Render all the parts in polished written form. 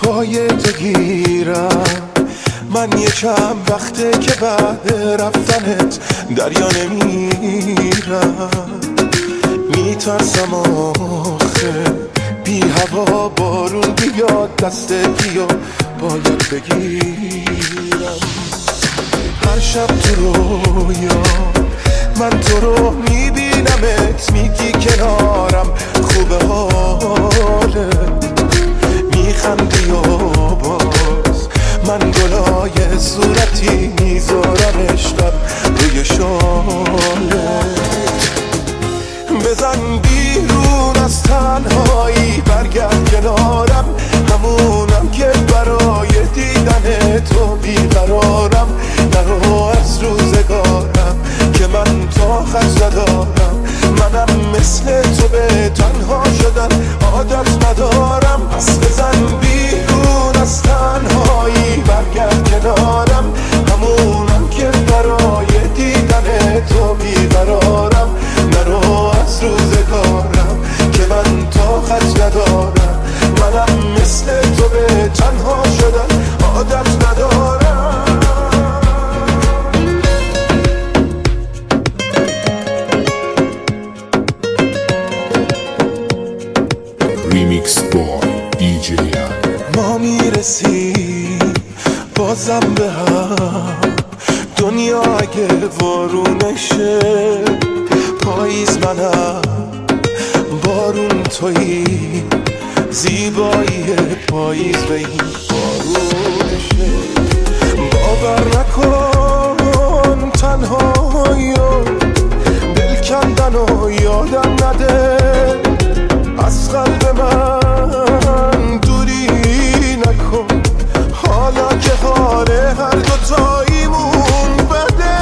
پای تو گیرم. من یه چند وقته که بعد رفتنت دریا نمیرم. میترسم آخه بی هوا بارون بیاد دستت بیا باید بگیرم. هر شب تو رویا من تو رو میبینمت، میگی کنارم خوبه حالت، میخندی و باز من گلای صورتی میذارم عشقم روی شالت. بزن بیرون از تنهایی برگرد کنارم، همونم که برای دیدن تو بیقرارم. نرو از روزگارم که من طاقت ندارم، منم مثل تو به تنها شدن عادت ندارم. پس بزن بیرون از تنهایی برگرد کنارم، همونم که برای دیدن تو بیقرارم. نرو از روزگارم که من طاقت ندارم، منم مثل تو به تنها شدن عادت ندارم. ریمیکس با دیجی ما میرسیم بازم به هم، دنیا اگه وارونشه پاییز منم بارون تویی، زیبایی پاییز به این بارونشه. باور نکن تنهایی و دل کندن و یادم نده، از قلب من دوری نکن حالا که حال هر دوتاییمون بده.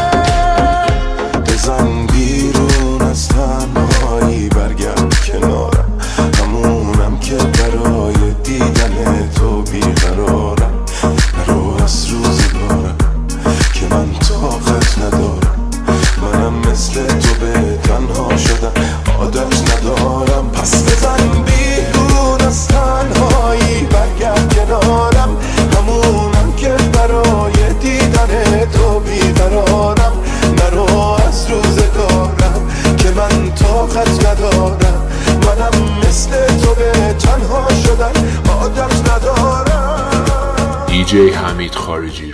بزن بیرون از تنهایی برگرد کنارم، همونم که برای دیدن تو بیقرارم. نرو از روزگارم که من طاقت ندارم، منم مثل تو به تنها شدن عادت ندارم. پس بزن بیرون از تنهایی برگرد کنارم، همونم که برای دیدن تو بیقرارم. نرو از روزگارم که من طاقت ندارم، منم مثل تو به تنها شدن عادت ندارم. دیجی حمید خارجی.